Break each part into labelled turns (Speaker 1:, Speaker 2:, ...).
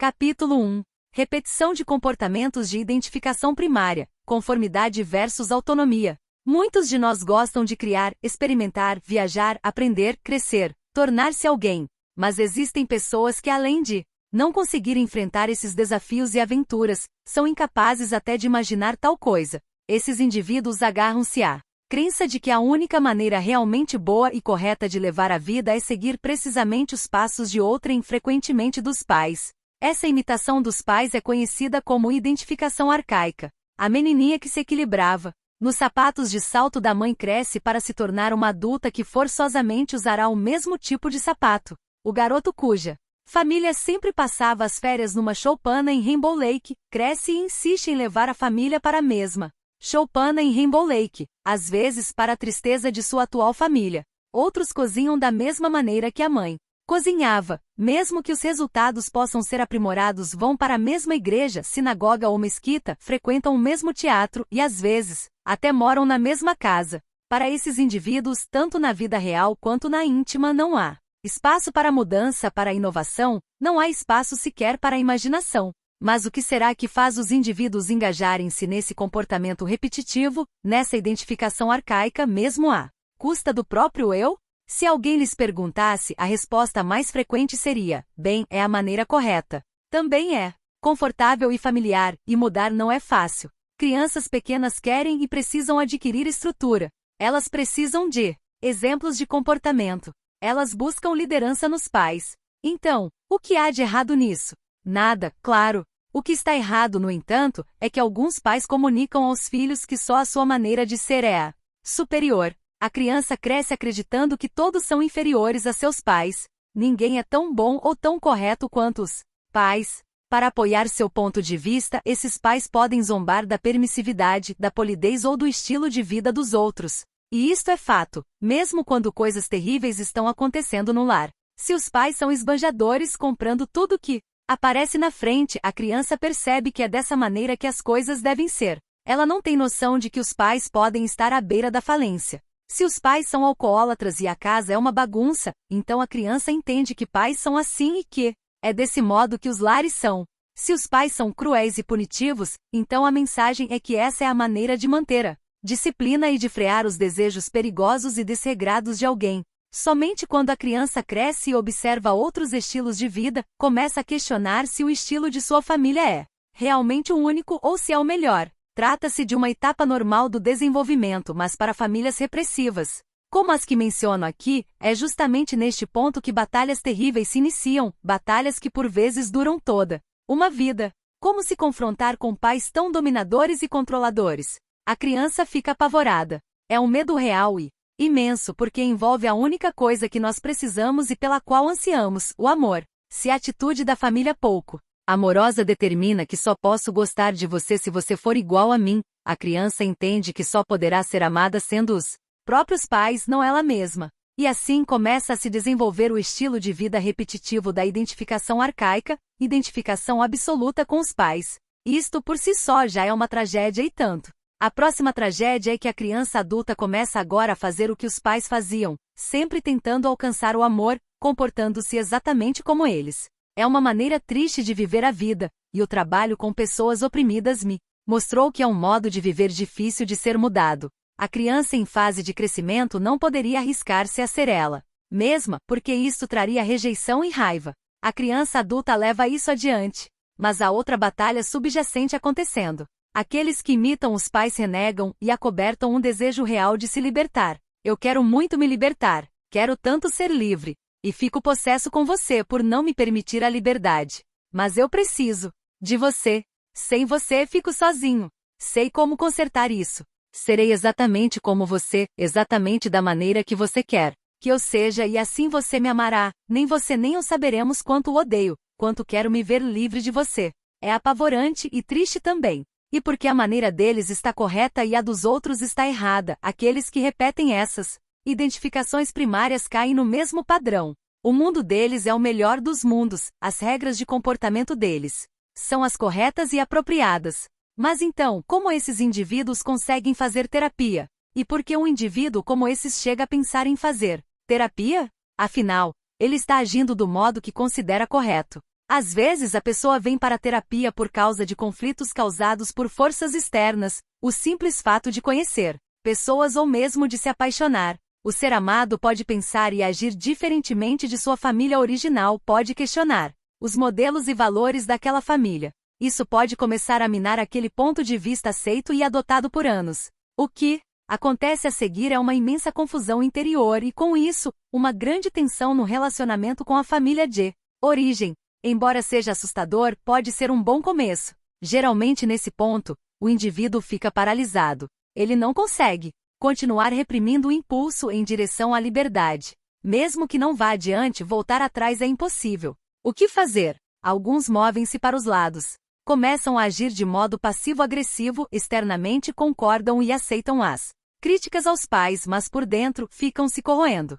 Speaker 1: Capítulo 1. Repetição de comportamentos de identificação primária, conformidade versus autonomia. Muitos de nós gostam de criar, experimentar, viajar, aprender, crescer, tornar-se alguém. Mas existem pessoas que, além de não conseguir enfrentar esses desafios e aventuras, são incapazes até de imaginar tal coisa. Esses indivíduos agarram-se à crença de que a única maneira realmente boa e correta de levar a vida é seguir precisamente os passos de outrem, frequentemente dos pais. Essa imitação dos pais é conhecida como identificação arcaica. A menininha que se equilibrava nos sapatos de salto da mãe cresce para se tornar uma adulta que forçosamente usará o mesmo tipo de sapato. O garoto cuja família sempre passava as férias numa choupana em Rainbow Lake, cresce e insiste em levar a família para a mesma choupana em Rainbow Lake, às vezes para a tristeza de sua atual família. Outros cozinham da mesma maneira que a mãe cozinhava, mesmo que os resultados possam ser aprimorados, vão para a mesma igreja, sinagoga ou mesquita, frequentam o mesmo teatro e, às vezes, até moram na mesma casa. Para esses indivíduos, tanto na vida real quanto na íntima, não há espaço para mudança, para inovação, não há espaço sequer para a imaginação. Mas o que será que faz os indivíduos engajarem-se nesse comportamento repetitivo, nessa identificação arcaica, mesmo à custa do próprio eu? Se alguém lhes perguntasse, a resposta mais frequente seria: bem, é a maneira correta. Também é confortável e familiar, e mudar não é fácil. Crianças pequenas querem e precisam adquirir estrutura. Elas precisam de exemplos de comportamento. Elas buscam liderança nos pais. Então, o que há de errado nisso? Nada, claro. O que está errado, no entanto, é que alguns pais comunicam aos filhos que só a sua maneira de ser é a superior. A criança cresce acreditando que todos são inferiores a seus pais. Ninguém é tão bom ou tão correto quanto os pais. Para apoiar seu ponto de vista, esses pais podem zombar da permissividade, da polidez ou do estilo de vida dos outros. E isto é fato, mesmo quando coisas terríveis estão acontecendo no lar. Se os pais são esbanjadores comprando tudo que aparece na frente, a criança percebe que é dessa maneira que as coisas devem ser. Ela não tem noção de que os pais podem estar à beira da falência. Se os pais são alcoólatras e a casa é uma bagunça, então a criança entende que pais são assim e que é desse modo que os lares são. Se os pais são cruéis e punitivos, então a mensagem é que essa é a maneira de manter a disciplina e de frear os desejos perigosos e desregrados de alguém. Somente quando a criança cresce e observa outros estilos de vida, começa a questionar se o estilo de sua família é realmente o único ou se é o melhor. Trata-se de uma etapa normal do desenvolvimento, mas para famílias repressivas, como as que menciono aqui, é justamente neste ponto que batalhas terríveis se iniciam, batalhas que por vezes duram toda uma vida. Como se confrontar com pais tão dominadores e controladores? A criança fica apavorada. É um medo real e imenso, porque envolve a única coisa que nós precisamos e pela qual ansiamos, o amor. Se a atitude da família pouco amorosa determina que só posso gostar de você se você for igual a mim, a criança entende que só poderá ser amada sendo os próprios pais, não ela mesma. E assim começa a se desenvolver o estilo de vida repetitivo da identificação arcaica, identificação absoluta com os pais. Isto por si só já é uma tragédia e tanto. A próxima tragédia é que a criança adulta começa agora a fazer o que os pais faziam, sempre tentando alcançar o amor, comportando-se exatamente como eles. É uma maneira triste de viver a vida, e o trabalho com pessoas oprimidas me mostrou que é um modo de viver difícil de ser mudado. A criança em fase de crescimento não poderia arriscar-se a ser ela mesma, porque isto traria rejeição e raiva. A criança adulta leva isso adiante. Mas há outra batalha subjacente acontecendo. Aqueles que imitam os pais renegam e acobertam um desejo real de se libertar. Eu quero muito me libertar. Quero tanto ser livre. E fico possesso com você por não me permitir a liberdade. Mas eu preciso de você. Sem você fico sozinho. Sei como consertar isso. Serei exatamente como você, exatamente da maneira que você quer que eu seja e assim você me amará. Nem você nem eu saberemos quanto o odeio, quanto quero me ver livre de você. É apavorante e triste também. E porque a maneira deles está correta e a dos outros está errada, aqueles que repetem essas identificações primárias caem no mesmo padrão. O mundo deles é o melhor dos mundos, as regras de comportamento deles são as corretas e apropriadas. Mas então, como esses indivíduos conseguem fazer terapia? E por que um indivíduo como esses chega a pensar em fazer terapia? Afinal, ele está agindo do modo que considera correto. Às vezes a pessoa vem para a terapia por causa de conflitos causados por forças externas, o simples fato de conhecer pessoas ou mesmo de se apaixonar. O ser amado pode pensar e agir diferentemente de sua família original, pode questionar os modelos e valores daquela família. Isso pode começar a minar aquele ponto de vista aceito e adotado por anos. O que acontece a seguir é uma imensa confusão interior e, com isso, uma grande tensão no relacionamento com a família de origem. Embora seja assustador, pode ser um bom começo. Geralmente nesse ponto, o indivíduo fica paralisado. Ele não consegue continuar reprimindo o impulso em direção à liberdade. Mesmo que não vá adiante, voltar atrás é impossível. O que fazer? Alguns movem-se para os lados. Começam a agir de modo passivo-agressivo, externamente concordam e aceitam as críticas aos pais, mas por dentro ficam se corroendo.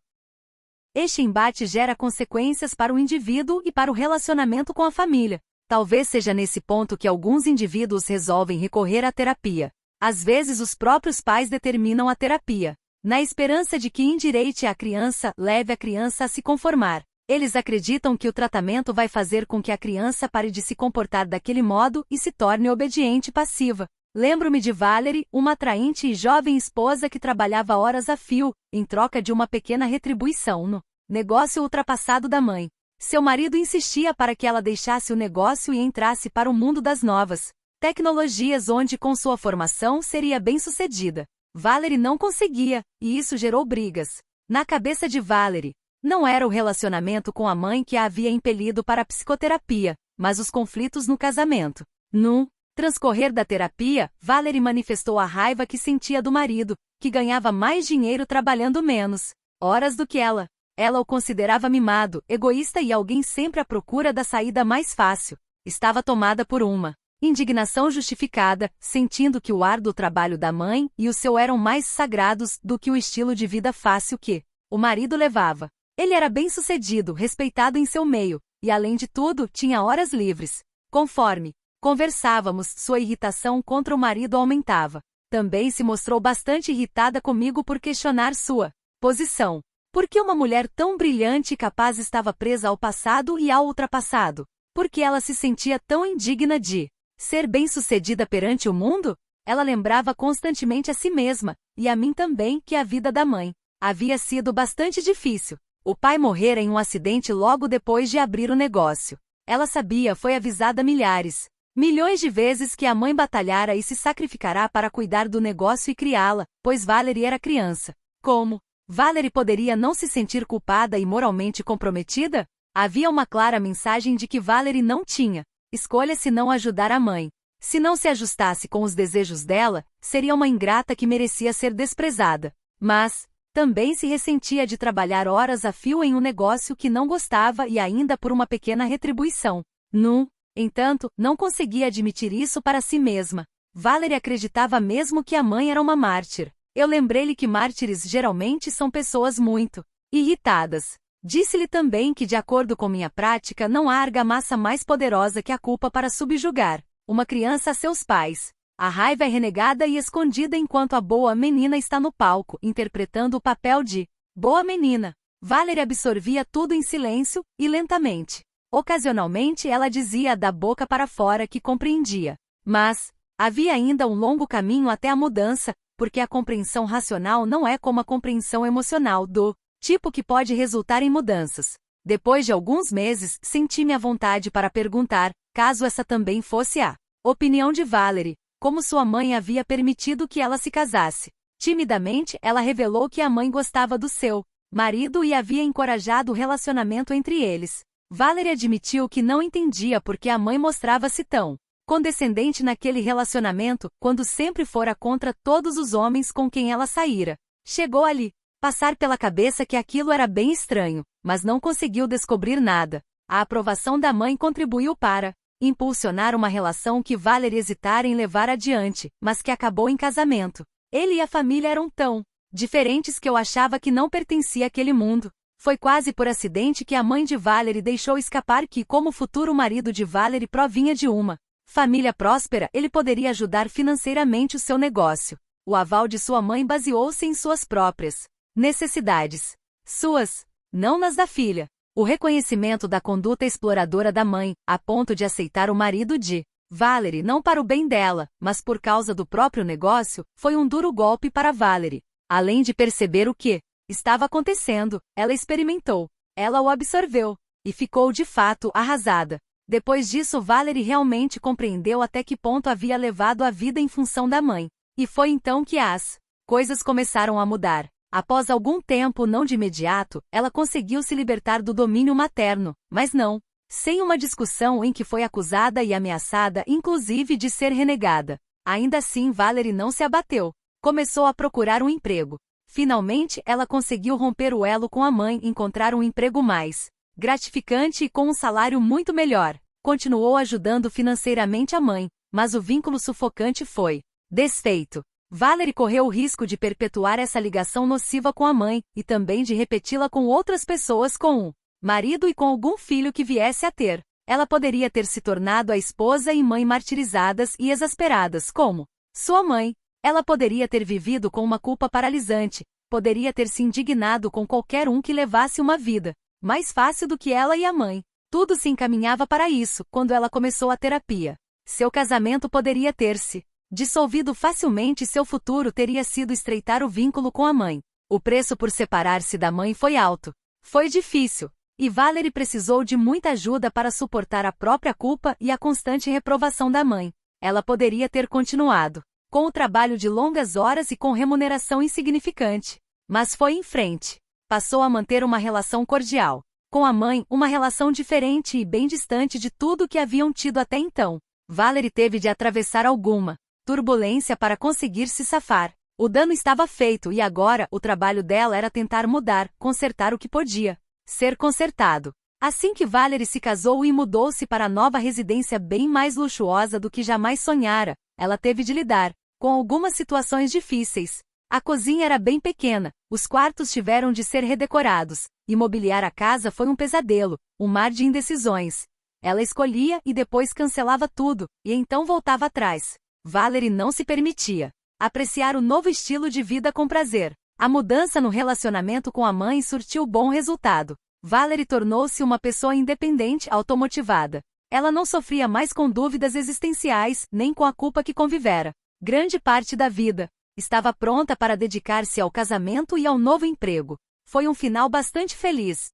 Speaker 1: Este embate gera consequências para o indivíduo e para o relacionamento com a família. Talvez seja nesse ponto que alguns indivíduos resolvem recorrer à terapia. Às vezes os próprios pais determinam a terapia, na esperança de que endireite a criança, leve a criança a se conformar. Eles acreditam que o tratamento vai fazer com que a criança pare de se comportar daquele modo e se torne obediente e passiva. Lembro-me de Valerie, uma atraente e jovem esposa que trabalhava horas a fio, em troca de uma pequena retribuição no negócio ultrapassado da mãe. Seu marido insistia para que ela deixasse o negócio e entrasse para o mundo das novas tecnologias, onde com sua formação seria bem-sucedida. Valerie não conseguia, e isso gerou brigas. Na cabeça de Valerie, não era o relacionamento com a mãe que a havia impelido para a psicoterapia, mas os conflitos no casamento. No transcorrer da terapia, Valerie manifestou a raiva que sentia do marido, que ganhava mais dinheiro trabalhando menos horas do que ela. Ela o considerava mimado, egoísta e alguém sempre à procura da saída mais fácil. Estava tomada por uma indignação justificada, sentindo que o árduo trabalho da mãe e o seu eram mais sagrados do que o estilo de vida fácil que o marido levava. Ele era bem-sucedido, respeitado em seu meio, e além de tudo, tinha horas livres. Conforme conversávamos, sua irritação contra o marido aumentava. Também se mostrou bastante irritada comigo por questionar sua posição. Por que uma mulher tão brilhante e capaz estava presa ao passado e ao ultrapassado? Por que ela se sentia tão indigna de ser bem-sucedida perante o mundo? Ela lembrava constantemente a si mesma, e a mim também, que a vida da mãe havia sido bastante difícil. O pai morrera em um acidente logo depois de abrir o negócio. Ela sabia, foi avisada milhões de vezes que a mãe batalhara e se sacrificará para cuidar do negócio e criá-la, pois Valerie era criança. Como Valerie poderia não se sentir culpada e moralmente comprometida? Havia uma clara mensagem de que Valerie não tinha escolha se não ajudar a mãe. Se não se ajustasse com os desejos dela, seria uma ingrata que merecia ser desprezada. Mas também se ressentia de trabalhar horas a fio em um negócio que não gostava e ainda por uma pequena retribuição. No entanto, não conseguia admitir isso para si mesma. Valerie acreditava mesmo que a mãe era uma mártir. Eu lembrei-lhe que mártires geralmente são pessoas muito irritadas. Disse-lhe também que, de acordo com minha prática, não há argamassa mais poderosa que a culpa para subjugar uma criança a seus pais. A raiva é renegada e escondida enquanto a boa menina está no palco, interpretando o papel de boa menina. Valerie absorvia tudo em silêncio e lentamente. Ocasionalmente ela dizia da boca para fora que compreendia. Mas havia ainda um longo caminho até a mudança, porque a compreensão racional não é como a compreensão emocional do tipo que pode resultar em mudanças. Depois de alguns meses, senti-me à vontade para perguntar, caso essa também fosse a opinião de Valerie, como sua mãe havia permitido que ela se casasse. Timidamente, ela revelou que a mãe gostava do seu marido e havia encorajado o relacionamento entre eles. Valerie admitiu que não entendia por que a mãe mostrava-se tão condescendente naquele relacionamento, quando sempre fora contra todos os homens com quem ela saíra. Chegou ali passar pela cabeça que aquilo era bem estranho, mas não conseguiu descobrir nada. A aprovação da mãe contribuiu para impulsionar uma relação que Valerie hesitara em levar adiante, mas que acabou em casamento. Ele e a família eram tão diferentes que eu achava que não pertencia àquele mundo. Foi quase por acidente que a mãe de Valerie deixou escapar que, como futuro marido de Valerie provinha de uma família próspera, ele poderia ajudar financeiramente o seu negócio. O aval de sua mãe baseou-se em suas próprias necessidades. Suas, não nas da filha. O reconhecimento da conduta exploradora da mãe, a ponto de aceitar o marido de Valerie não para o bem dela, mas por causa do próprio negócio, foi um duro golpe para Valerie. Além de perceber o que estava acontecendo, ela experimentou. Ela o absorveu. E ficou de fato arrasada. Depois disso Valerie realmente compreendeu até que ponto havia levado a vida em função da mãe. E foi então que as coisas começaram a mudar. Após algum tempo, não de imediato, ela conseguiu se libertar do domínio materno, mas não sem uma discussão em que foi acusada e ameaçada inclusive de ser renegada. Ainda assim Valerie não se abateu. Começou a procurar um emprego. Finalmente ela conseguiu romper o elo com a mãe e encontrar um emprego mais gratificante e com um salário muito melhor. Continuou ajudando financeiramente a mãe, mas o vínculo sufocante foi desfeito. Valerie correu o risco de perpetuar essa ligação nociva com a mãe, e também de repeti-la com outras pessoas, com o marido e com algum filho que viesse a ter. Ela poderia ter se tornado a esposa e mãe martirizadas e exasperadas como sua mãe. Ela poderia ter vivido com uma culpa paralisante, poderia ter se indignado com qualquer um que levasse uma vida mais fácil do que ela e a mãe. Tudo se encaminhava para isso quando ela começou a terapia. Seu casamento poderia ter-se dissolvido facilmente e seu futuro teria sido estreitar o vínculo com a mãe. O preço por separar-se da mãe foi alto. Foi difícil. E Valerie precisou de muita ajuda para suportar a própria culpa e a constante reprovação da mãe. Ela poderia ter continuado com o trabalho de longas horas e com remuneração insignificante. Mas foi em frente. Passou a manter uma relação cordial com a mãe, uma relação diferente e bem distante de tudo que haviam tido até então. Valerie teve de atravessar alguma turbulência para conseguir se safar. O dano estava feito e agora o trabalho dela era tentar mudar, consertar o que podia ser consertado. Assim que Valerie se casou e mudou-se para a nova residência bem mais luxuosa do que jamais sonhara, ela teve de lidar com algumas situações difíceis. A cozinha era bem pequena, os quartos tiveram de ser redecorados, e mobiliar a casa foi um pesadelo, um mar de indecisões. Ela escolhia e depois cancelava tudo, e então voltava atrás. Valerie não se permitia apreciar o novo estilo de vida com prazer. A mudança no relacionamento com a mãe surtiu bom resultado. Valerie tornou-se uma pessoa independente, automotivada. Ela não sofria mais com dúvidas existenciais, nem com a culpa que convivera grande parte da vida. Estava pronta para dedicar-se ao casamento e ao novo emprego. Foi um final bastante feliz.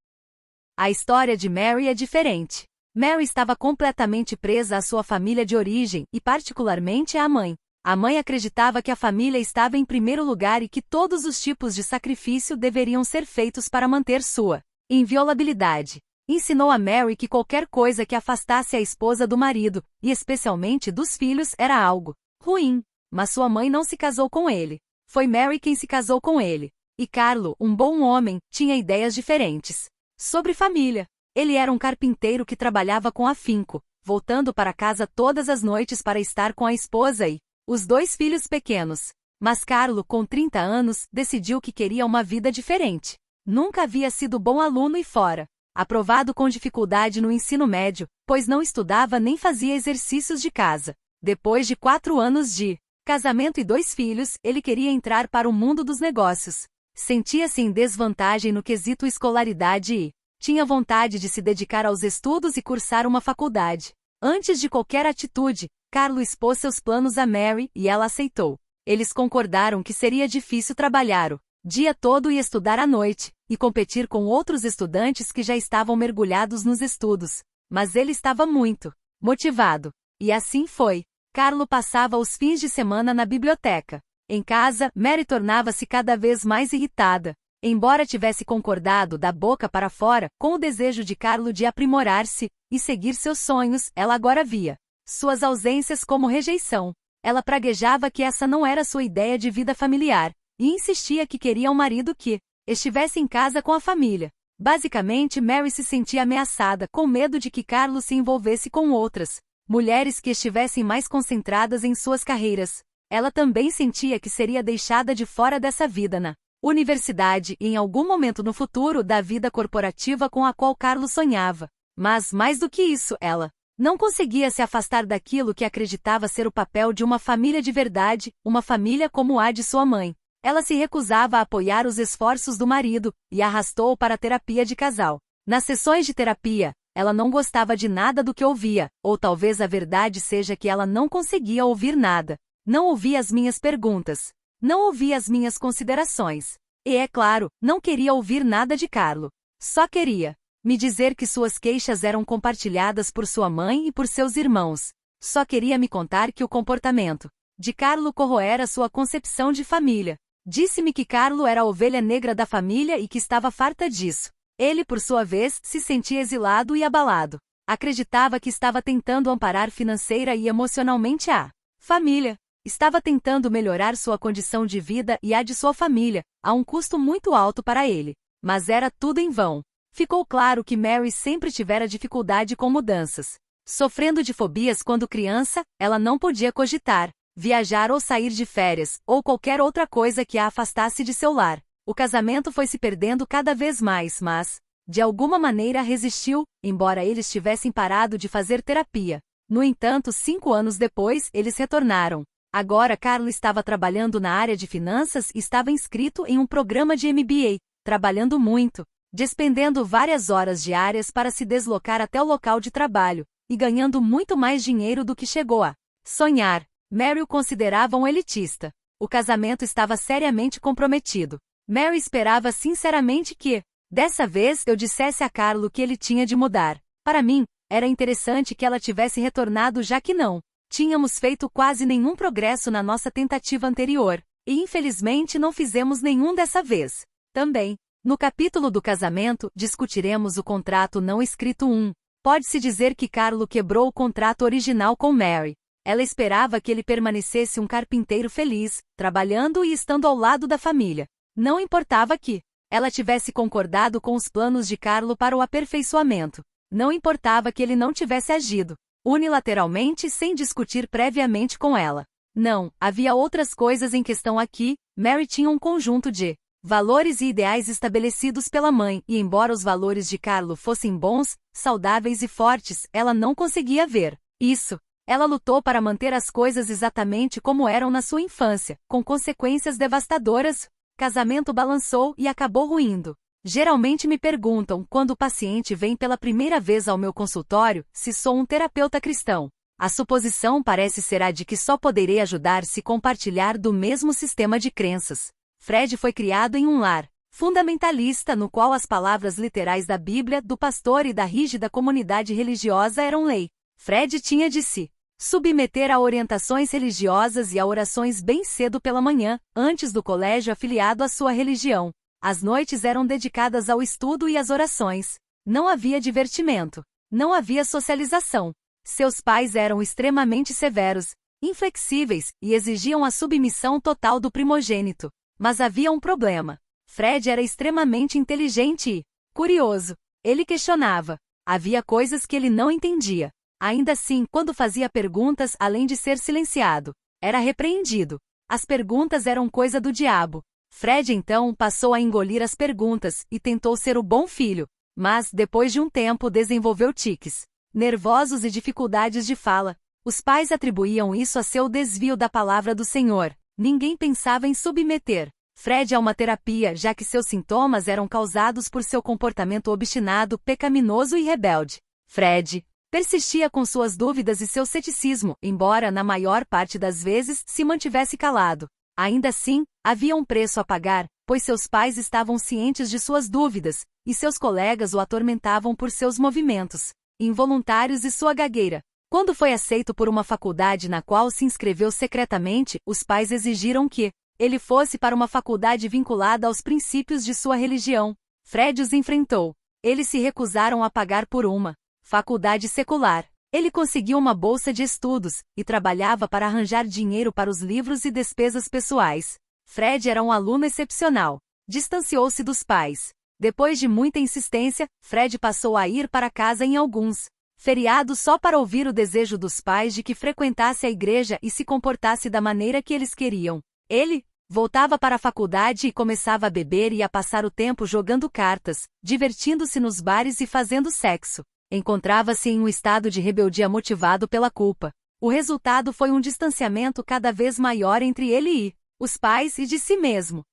Speaker 1: A história de Mary é diferente. Mary estava completamente presa à sua família de origem e particularmente à mãe. A mãe acreditava que a família estava em primeiro lugar e que todos os tipos de sacrifício deveriam ser feitos para manter sua inviolabilidade. Ensinou a Mary que qualquer coisa que afastasse a esposa do marido, e especialmente dos filhos, era algo ruim. Mas sua mãe não se casou com ele. Foi Mary quem se casou com ele. E Carlo, um bom homem, tinha ideias diferentes sobre família. Ele era um carpinteiro que trabalhava com afinco, voltando para casa todas as noites para estar com a esposa e os 2 filhos pequenos. Mas Carlo, com 30 anos, decidiu que queria uma vida diferente. Nunca havia sido bom aluno e fora aprovado com dificuldade no ensino médio, pois não estudava nem fazia exercícios de casa. Depois de 4 anos de casamento e 2 filhos, ele queria entrar para o mundo dos negócios. Sentia-se em desvantagem no quesito escolaridade e tinha vontade de se dedicar aos estudos e cursar uma faculdade. Antes de qualquer atitude, Carlo expôs seus planos a Mary e ela aceitou. Eles concordaram que seria difícil trabalhar o dia todo e estudar à noite, e competir com outros estudantes que já estavam mergulhados nos estudos. Mas ele estava muito motivado. E assim foi. Carlo passava os fins de semana na biblioteca. Em casa, Mary tornava-se cada vez mais irritada. Embora tivesse concordado da boca para fora com o desejo de Carlo de aprimorar-se e seguir seus sonhos, ela agora via suas ausências como rejeição. Ela praguejava que essa não era sua ideia de vida familiar, e insistia que queria um marido que estivesse em casa com a família. Basicamente, Mary se sentia ameaçada, com medo de que Carlo se envolvesse com outras mulheres que estivessem mais concentradas em suas carreiras. Ela também sentia que seria deixada de fora dessa vida na universidade e em algum momento no futuro da vida corporativa com a qual Carlo sonhava. Mas, mais do que isso, ela não conseguia se afastar daquilo que acreditava ser o papel de uma família de verdade, uma família como a de sua mãe. Ela se recusava a apoiar os esforços do marido, e arrastou-o para a terapia de casal. Nas sessões de terapia, ela não gostava de nada do que ouvia, ou talvez a verdade seja que ela não conseguia ouvir nada. Não ouvia as minhas perguntas. Não ouvia as minhas considerações. E, é claro, não queria ouvir nada de Carlo. Só queria me dizer que suas queixas eram compartilhadas por sua mãe e por seus irmãos. Só queria me contar que o comportamento de Carlo corroera sua concepção de família. Disse-me que Carlo era a ovelha negra da família e que estava farta disso. Ele, por sua vez, se sentia exilado e abalado. Acreditava que estava tentando amparar financeira e emocionalmente a família. Estava tentando melhorar sua condição de vida e a de sua família, a um custo muito alto para ele. Mas era tudo em vão. Ficou claro que Mary sempre tivera dificuldade com mudanças. Sofrendo de fobias quando criança, ela não podia cogitar, viajar ou sair de férias, ou qualquer outra coisa que a afastasse de seu lar. O casamento foi se perdendo cada vez mais, mas, de alguma maneira resistiu, embora eles tivessem parado de fazer terapia. No entanto, 5 anos depois, eles retornaram. Agora Carlo estava trabalhando na área de finanças e estava inscrito em um programa de MBA, trabalhando muito, despendendo várias horas diárias para se deslocar até o local de trabalho, e ganhando muito mais dinheiro do que chegou a sonhar. Mary o considerava um elitista. O casamento estava seriamente comprometido. Mary esperava sinceramente que, dessa vez, eu dissesse a Carlo que ele tinha de mudar. Para mim, era interessante que ela tivesse retornado, já que não tínhamos feito quase nenhum progresso na nossa tentativa anterior, e infelizmente não fizemos nenhum dessa vez. Também, no capítulo do casamento, discutiremos o contrato não escrito 1. Pode-se dizer que Carlo quebrou o contrato original com Mary. Ela esperava que ele permanecesse um carpinteiro feliz, trabalhando e estando ao lado da família. Não importava que ela tivesse concordado com os planos de Carlo para o aperfeiçoamento. Não importava que ele não tivesse agido unilateralmente sem discutir previamente com ela. Não, havia outras coisas em questão aqui. Mary tinha um conjunto de valores e ideais estabelecidos pela mãe, e embora os valores de Carlo fossem bons, saudáveis e fortes, ela não conseguia ver isso. Ela lutou para manter as coisas exatamente como eram na sua infância, com consequências devastadoras. O casamento balançou e acabou ruindo. Geralmente me perguntam, quando o paciente vem pela primeira vez ao meu consultório, se sou um terapeuta cristão. A suposição parece ser a de que só poderei ajudar se compartilhar do mesmo sistema de crenças. Fred foi criado em um lar fundamentalista no qual as palavras literais da Bíblia, do pastor e da rígida comunidade religiosa eram lei. Fred tinha de se submeter a orientações religiosas e a orações bem cedo pela manhã, antes do colégio afiliado à sua religião. As noites eram dedicadas ao estudo e às orações. Não havia divertimento. Não havia socialização. Seus pais eram extremamente severos, inflexíveis, e exigiam a submissão total do primogênito. Mas havia um problema. Fred era extremamente inteligente e curioso. Ele questionava. Havia coisas que ele não entendia. Ainda assim, quando fazia perguntas, além de ser silenciado, era repreendido. As perguntas eram coisa do diabo. Fred então passou a engolir as perguntas e tentou ser o bom filho, mas, depois de um tempo, desenvolveu tiques nervosos e dificuldades de fala. Os pais atribuíam isso a seu desvio da palavra do Senhor. Ninguém pensava em submeter Fred a uma terapia, já que seus sintomas eram causados por seu comportamento obstinado, pecaminoso e rebelde. Fred persistia com suas dúvidas e seu ceticismo, embora na maior parte das vezes se mantivesse calado. Ainda assim, havia um preço a pagar, pois seus pais estavam cientes de suas dúvidas, e seus colegas o atormentavam por seus movimentos involuntários e sua gagueira. Quando foi aceito por uma faculdade na qual se inscreveu secretamente, os pais exigiram que ele fosse para uma faculdade vinculada aos princípios de sua religião. Fred os enfrentou. Eles se recusaram a pagar por uma faculdade secular. Ele conseguiu uma bolsa de estudos, e trabalhava para arranjar dinheiro para os livros e despesas pessoais. Fred era um aluno excepcional. Distanciou-se dos pais. Depois de muita insistência, Fred passou a ir para casa em alguns feriados só para ouvir o desejo dos pais de que frequentasse a igreja e se comportasse da maneira que eles queriam. Ele voltava para a faculdade e começava a beber e a passar o tempo jogando cartas, divertindo-se nos bares e fazendo sexo. Encontrava-se em um estado de rebeldia motivado pela culpa. O resultado foi um distanciamento cada vez maior entre ele e os pais e de si mesmo.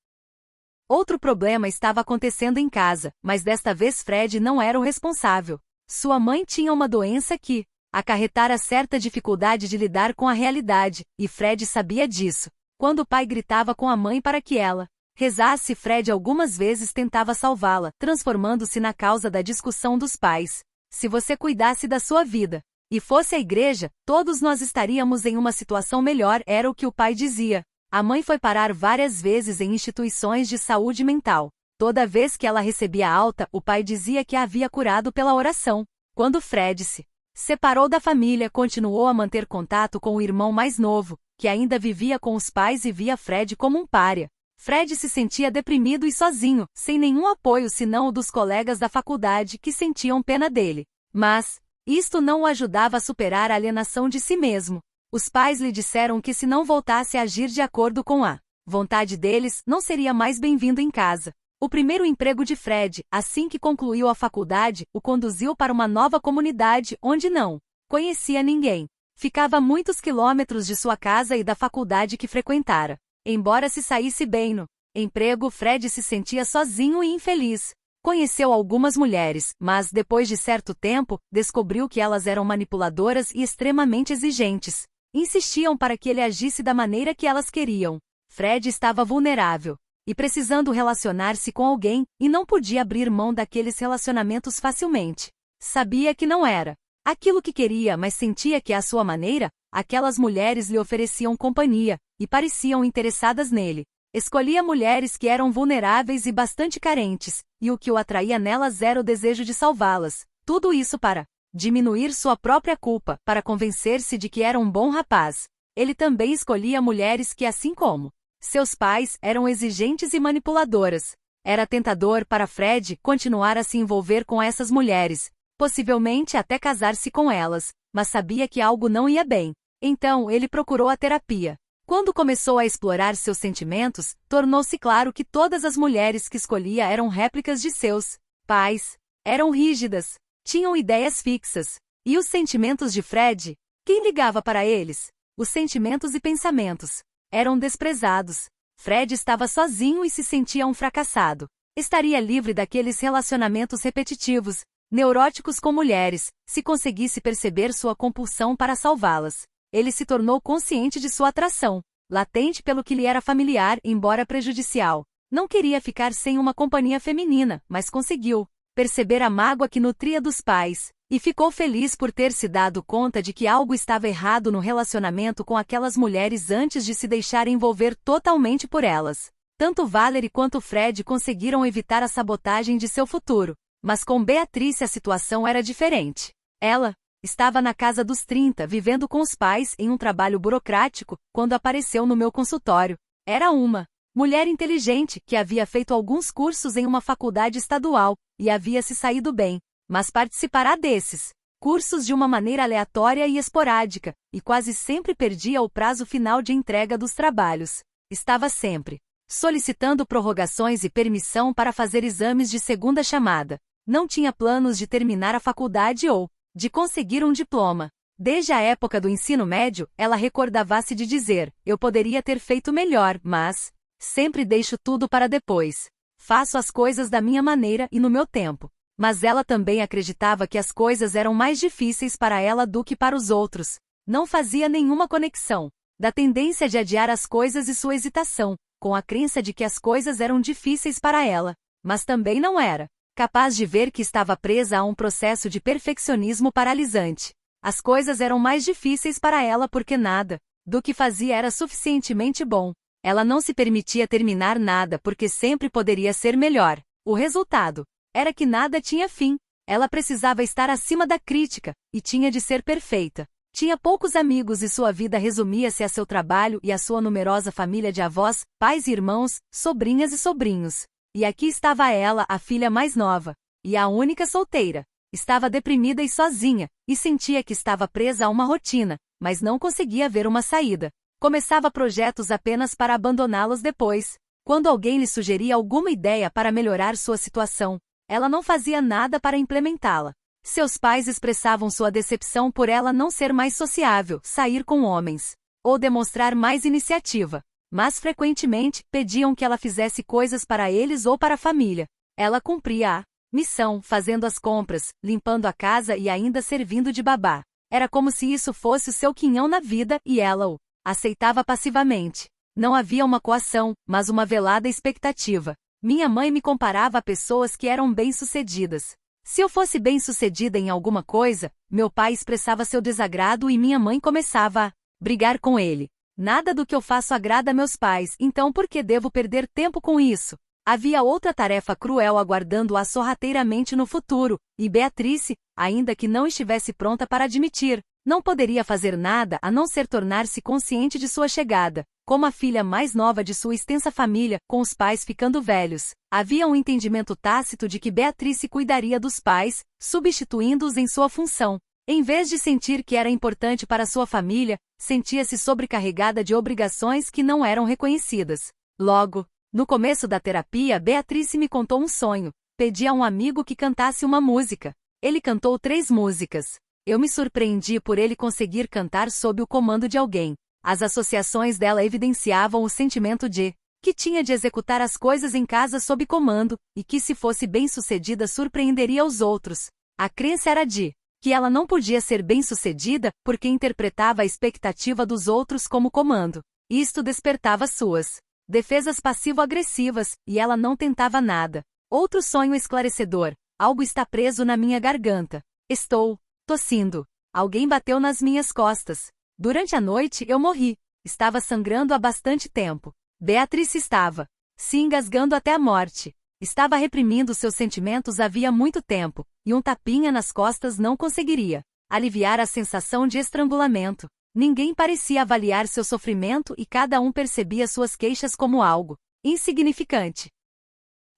Speaker 1: Outro problema estava acontecendo em casa, mas desta vez Fred não era o responsável. Sua mãe tinha uma doença que acarretara certa dificuldade de lidar com a realidade, e Fred sabia disso. Quando o pai gritava com a mãe para que ela rezasse, Fred algumas vezes tentava salvá-la, transformando-se na causa da discussão dos pais. Se você cuidasse da sua vida e fosse à igreja, todos nós estaríamos em uma situação melhor, era o que o pai dizia. A mãe foi parar várias vezes em instituições de saúde mental. Toda vez que ela recebia alta, o pai dizia que a havia curado pela oração. Quando Fred se separou da família, continuou a manter contato com o irmão mais novo, que ainda vivia com os pais e via Fred como um pária. Fred se sentia deprimido e sozinho, sem nenhum apoio senão o dos colegas da faculdade que sentiam pena dele. Mas isto não o ajudava a superar a alienação de si mesmo. Os pais lhe disseram que se não voltasse a agir de acordo com a vontade deles, não seria mais bem-vindo em casa. O primeiro emprego de Fred, assim que concluiu a faculdade, o conduziu para uma nova comunidade onde não conhecia ninguém. Ficava a muitos quilômetros de sua casa e da faculdade que frequentara. Embora se saísse bem no emprego, Fred se sentia sozinho e infeliz. Conheceu algumas mulheres, mas depois de certo tempo, descobriu que elas eram manipuladoras e extremamente exigentes. Insistiam para que ele agisse da maneira que elas queriam. Fred estava vulnerável e precisando relacionar-se com alguém, e não podia abrir mão daqueles relacionamentos facilmente. Sabia que não era aquilo que queria, mas sentia que, à sua maneira, aquelas mulheres lhe ofereciam companhia, e pareciam interessadas nele. Escolhia mulheres que eram vulneráveis e bastante carentes, e o que o atraía nelas era o desejo de salvá-las. Tudo isso para diminuir sua própria culpa, para convencer-se de que era um bom rapaz. Ele também escolhia mulheres que, assim como seus pais, eram exigentes e manipuladoras. Era tentador para Fred continuar a se envolver com essas mulheres, possivelmente até casar-se com elas, mas sabia que algo não ia bem. Então ele procurou a terapia. Quando começou a explorar seus sentimentos, tornou-se claro que todas as mulheres que escolhia eram réplicas de seus pais. Eram rígidas, tinham ideias fixas. E os sentimentos de Fred? Quem ligava para eles? Os sentimentos e pensamentos eram desprezados. Fred estava sozinho e se sentia um fracassado. Estaria livre daqueles relacionamentos repetitivos, neuróticos com mulheres, se conseguisse perceber sua compulsão para salvá-las. Ele se tornou consciente de sua atração, latente pelo que lhe era familiar, embora prejudicial. Não queria ficar sem uma companhia feminina, mas conseguiu perceber a mágoa que nutria dos pais, e ficou feliz por ter se dado conta de que algo estava errado no relacionamento com aquelas mulheres antes de se deixar envolver totalmente por elas. Tanto Valerie quanto Fred conseguiram evitar a sabotagem de seu futuro, mas com Beatrice a situação era diferente. Ela estava na casa dos 30, vivendo com os pais em um trabalho burocrático, quando apareceu no meu consultório. Era uma mulher inteligente que havia feito alguns cursos em uma faculdade estadual e havia se saído bem, mas participará desses cursos de uma maneira aleatória e esporádica, e quase sempre perdia o prazo final de entrega dos trabalhos. Estava sempre solicitando prorrogações e permissão para fazer exames de segunda chamada. Não tinha planos de terminar a faculdade ou de conseguir um diploma. Desde a época do ensino médio, ela recordava-se de dizer: eu poderia ter feito melhor, mas sempre deixo tudo para depois. Faço as coisas da minha maneira e no meu tempo. Mas ela também acreditava que as coisas eram mais difíceis para ela do que para os outros. Não fazia nenhuma conexão da tendência de adiar as coisas e sua hesitação, com a crença de que as coisas eram difíceis para ela. Mas também não era capaz de ver que estava presa a um processo de perfeccionismo paralisante. As coisas eram mais difíceis para ela porque nada do que fazia era suficientemente bom. Ela não se permitia terminar nada porque sempre poderia ser melhor. O resultado era que nada tinha fim. Ela precisava estar acima da crítica, e tinha de ser perfeita. Tinha poucos amigos e sua vida resumia-se a seu trabalho e a sua numerosa família de avós, pais e irmãos, sobrinhas e sobrinhos. E aqui estava ela, a filha mais nova, e a única solteira. Estava deprimida e sozinha, e sentia que estava presa a uma rotina, mas não conseguia ver uma saída. Começava projetos apenas para abandoná-los depois. Quando alguém lhe sugeria alguma ideia para melhorar sua situação, ela não fazia nada para implementá-la. Seus pais expressavam sua decepção por ela não ser mais sociável, sair com homens, ou demonstrar mais iniciativa. mas frequentemente pediam que ela fizesse coisas para eles ou para a família. Ela cumpria a missão, fazendo as compras, limpando a casa e ainda servindo de babá. Era como se isso fosse o seu quinhão na vida e ela o aceitava passivamente. Não havia uma coação, mas uma velada expectativa. Minha mãe me comparava a pessoas que eram bem-sucedidas. Se eu fosse bem-sucedida em alguma coisa, meu pai expressava seu desagrado e minha mãe começava a brigar com ele. Nada do que eu faço agrada a meus pais, então por que devo perder tempo com isso? Havia outra tarefa cruel aguardando-a sorrateiramente no futuro, e Beatrice, ainda que não estivesse pronta para admitir, não poderia fazer nada a não ser tornar-se consciente de sua chegada. Como a filha mais nova de sua extensa família, com os pais ficando velhos, havia um entendimento tácito de que Beatrice cuidaria dos pais, substituindo-os em sua função. Em vez de sentir que era importante para sua família, sentia-se sobrecarregada de obrigações que não eram reconhecidas. Logo, no começo da terapia, Beatrice me contou um sonho. Pedi a um amigo que cantasse uma música. Ele cantou 3 músicas. Eu me surpreendi por ele conseguir cantar sob o comando de alguém. As associações dela evidenciavam o sentimento de que tinha de executar as coisas em casa sob comando, e que se fosse bem-sucedida surpreenderia os outros. A crença era de que ela não podia ser bem-sucedida porque interpretava a expectativa dos outros como comando. Isto despertava suas defesas passivo-agressivas, e ela não tentava nada. Outro sonho esclarecedor. Algo está preso na minha garganta. Estou tossindo. Alguém bateu nas minhas costas. Durante a noite eu morri. Estava sangrando há bastante tempo. Beatrice estava se engasgando até a morte. Estava reprimindo seus sentimentos havia muito tempo, e um tapinha nas costas não conseguiria aliviar a sensação de estrangulamento. Ninguém parecia avaliar seu sofrimento e cada um percebia suas queixas como algo insignificante.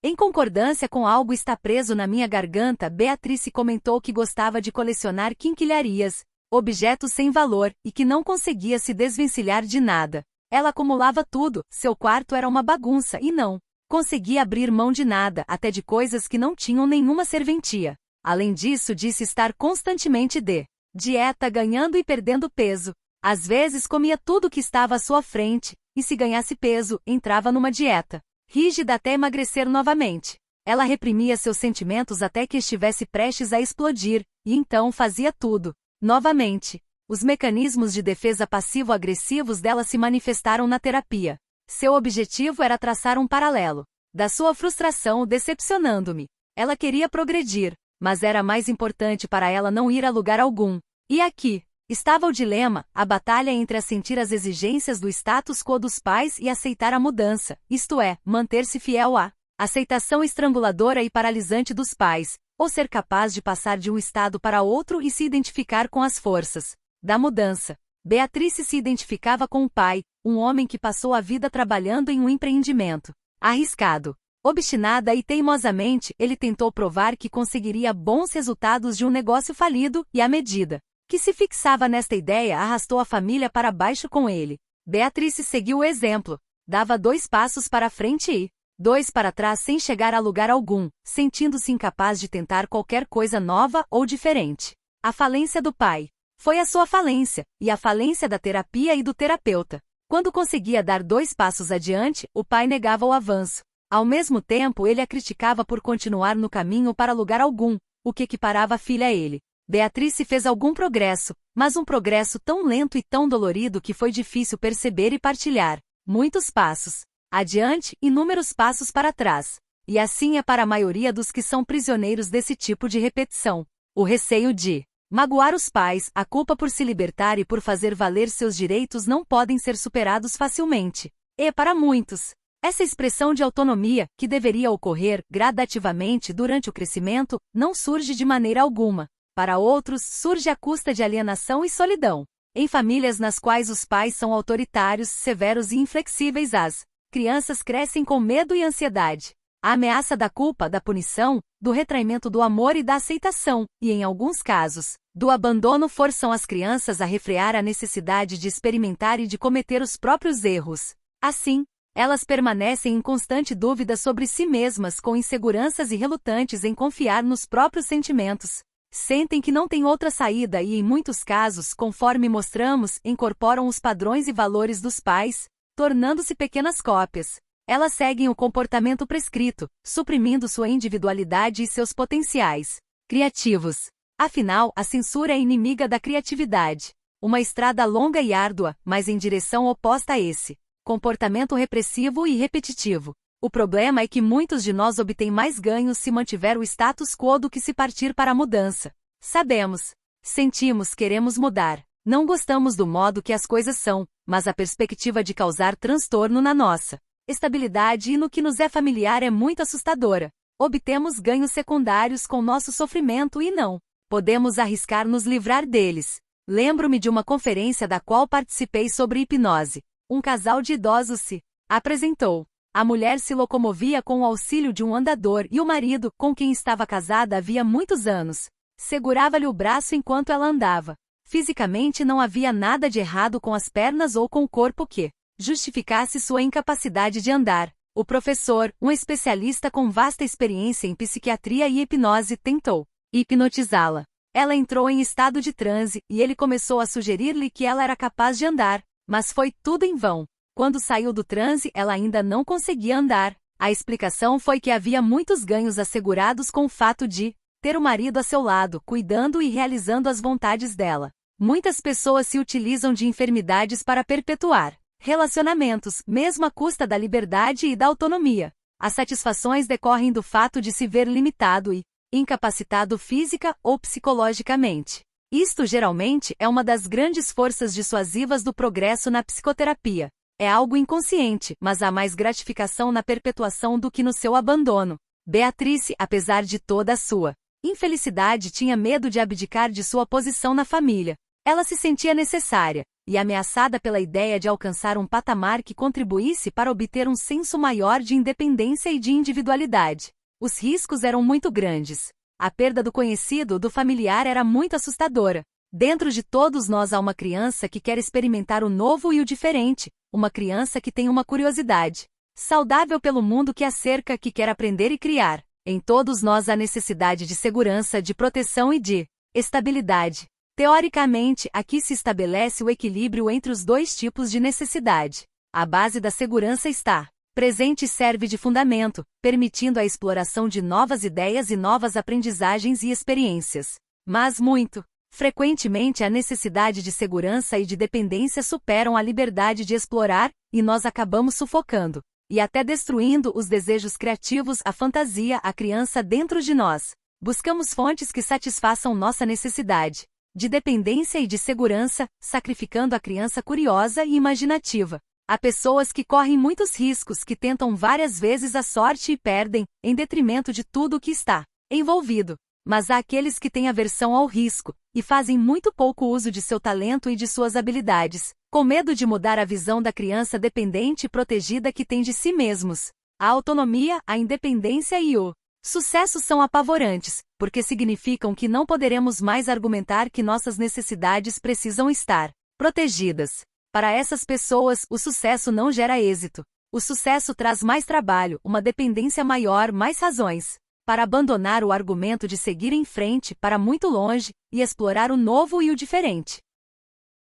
Speaker 1: Em concordância com algo está preso na minha garganta, Beatrice comentou que gostava de colecionar quinquilharias, objetos sem valor, e que não conseguia se desvencilhar de nada. Ela acumulava tudo, seu quarto era uma bagunça e não conseguia abrir mão de nada, até de coisas que não tinham nenhuma serventia. Além disso, disse estar constantemente de dieta, ganhando e perdendo peso. Às vezes comia tudo que estava à sua frente, e se ganhasse peso, entrava numa dieta rígida até emagrecer novamente. Ela reprimia seus sentimentos até que estivesse prestes a explodir, e então fazia tudo novamente. Os mecanismos de defesa passivo-agressivos dela se manifestaram na terapia. Seu objetivo era traçar um paralelo da sua frustração decepcionando-me. Ela queria progredir, mas era mais importante para ela não ir a lugar algum. E aqui estava o dilema, a batalha entre assentir às exigências do status quo dos pais e aceitar a mudança, isto é, manter-se fiel à aceitação estranguladora e paralisante dos pais, ou ser capaz de passar de um estado para outro e se identificar com as forças da mudança. Beatrice se identificava com o pai, um homem que passou a vida trabalhando em um empreendimento arriscado. Obstinada e teimosamente, ele tentou provar que conseguiria bons resultados de um negócio falido, e à medida que se fixava nesta ideia, arrastou a família para baixo com ele. Beatrice seguiu o exemplo. Dava 2 passos para a frente e 2 para trás sem chegar a lugar algum, sentindo-se incapaz de tentar qualquer coisa nova ou diferente. A falência do pai foi a sua falência, e a falência da terapia e do terapeuta. Quando conseguia dar 2 passos adiante, o pai negava o avanço. Ao mesmo tempo, ele a criticava por continuar no caminho para lugar algum, o que equiparava a filha a ele. Beatrice fez algum progresso, mas um progresso tão lento e tão dolorido que foi difícil perceber e partilhar. Muitos passos adiante, inúmeros passos para trás. E assim é para a maioria dos que são prisioneiros desse tipo de repetição. O receio de magoar os pais, a culpa por se libertar e por fazer valer seus direitos não podem ser superados facilmente. E para muitos, essa expressão de autonomia, que deveria ocorrer gradativamente durante o crescimento, não surge de maneira alguma. Para outros, surge à custa de alienação e solidão. Em famílias nas quais os pais são autoritários, severos e inflexíveis, as crianças crescem com medo e ansiedade. A ameaça da culpa, da punição, do retraimento do amor e da aceitação, e em alguns casos, do abandono forçam as crianças a refrear a necessidade de experimentar e de cometer os próprios erros. Assim, elas permanecem em constante dúvida sobre si mesmas, com inseguranças e relutantes em confiar nos próprios sentimentos. Sentem que não têm outra saída e, em muitos casos, conforme mostramos, incorporam os padrões e valores dos pais. tornando-se pequenas cópias. Elas seguem o comportamento prescrito, suprimindo sua individualidade e seus potenciais criativos. Afinal, a censura é inimiga da criatividade. Uma estrada longa e árdua, mas em direção oposta a esse comportamento repressivo e repetitivo. O problema é que muitos de nós obtêm mais ganhos se mantiver o status quo do que se partir para a mudança. Sabemos, sentimos, queremos mudar. Não gostamos do modo que as coisas são, mas a perspectiva de causar transtorno na nossa estabilidade e no que nos é familiar é muito assustadora. Obtemos ganhos secundários com nosso sofrimento e não podemos arriscar nos livrar deles. Lembro-me de uma conferência da qual participei sobre hipnose. Um casal de idosos se apresentou. A mulher se locomovia com o auxílio de um andador e o marido, com quem estava casada havia muitos anos, segurava-lhe o braço enquanto ela andava. Fisicamente não havia nada de errado com as pernas ou com o corpo que justificasse sua incapacidade de andar. O professor, um especialista com vasta experiência em psiquiatria e hipnose, tentou hipnotizá-la. Ela entrou em estado de transe e ele começou a sugerir-lhe que ela era capaz de andar, mas foi tudo em vão. Quando saiu do transe, ela ainda não conseguia andar. A explicação foi que havia muitos ganhos assegurados com o fato de ter o marido a seu lado, cuidando e realizando as vontades dela. Muitas pessoas se utilizam de enfermidades para perpetuar relacionamentos, mesmo à custa da liberdade e da autonomia. As satisfações decorrem do fato de se ver limitado e incapacitado física ou psicologicamente. Isto geralmente é uma das grandes forças dissuasivas do progresso na psicoterapia. É algo inconsciente, mas há mais gratificação na perpetuação do que no seu abandono. Beatrice, apesar de toda a sua infelicidade, tinha medo de abdicar de sua posição na família. Ela se sentia necessária e ameaçada pela ideia de alcançar um patamar que contribuísse para obter um senso maior de independência e de individualidade. Os riscos eram muito grandes. A perda do conhecido, do familiar, era muito assustadora. Dentro de todos nós há uma criança que quer experimentar o novo e o diferente, uma criança que tem uma curiosidade saudável pelo mundo que a cerca, que quer aprender e criar. Em todos nós há necessidade de segurança, de proteção e de estabilidade. Teoricamente, aqui se estabelece o equilíbrio entre os dois tipos de necessidade. A base da segurança está presente e serve de fundamento, permitindo a exploração de novas ideias e novas aprendizagens e experiências. Mas muito frequentemente a necessidade de segurança e de dependência superam a liberdade de explorar, e nós acabamos sufocando e até destruindo os desejos criativos, a fantasia, a criança dentro de nós. Buscamos fontes que satisfaçam nossa necessidade de dependência e de segurança, sacrificando a criança curiosa e imaginativa. Há pessoas que correm muitos riscos, que tentam várias vezes a sorte e perdem, em detrimento de tudo o que está envolvido. Mas há aqueles que têm aversão ao risco e fazem muito pouco uso de seu talento e de suas habilidades, com medo de mudar a visão da criança dependente e protegida que tem de si mesmos. A autonomia, a independência e o sucesso são apavorantes, porque significam que não poderemos mais argumentar que nossas necessidades precisam estar protegidas. Para essas pessoas, o sucesso não gera êxito. O sucesso traz mais trabalho, uma dependência maior, mais razões para abandonar o argumento de seguir em frente, para muito longe, e explorar o novo e o diferente.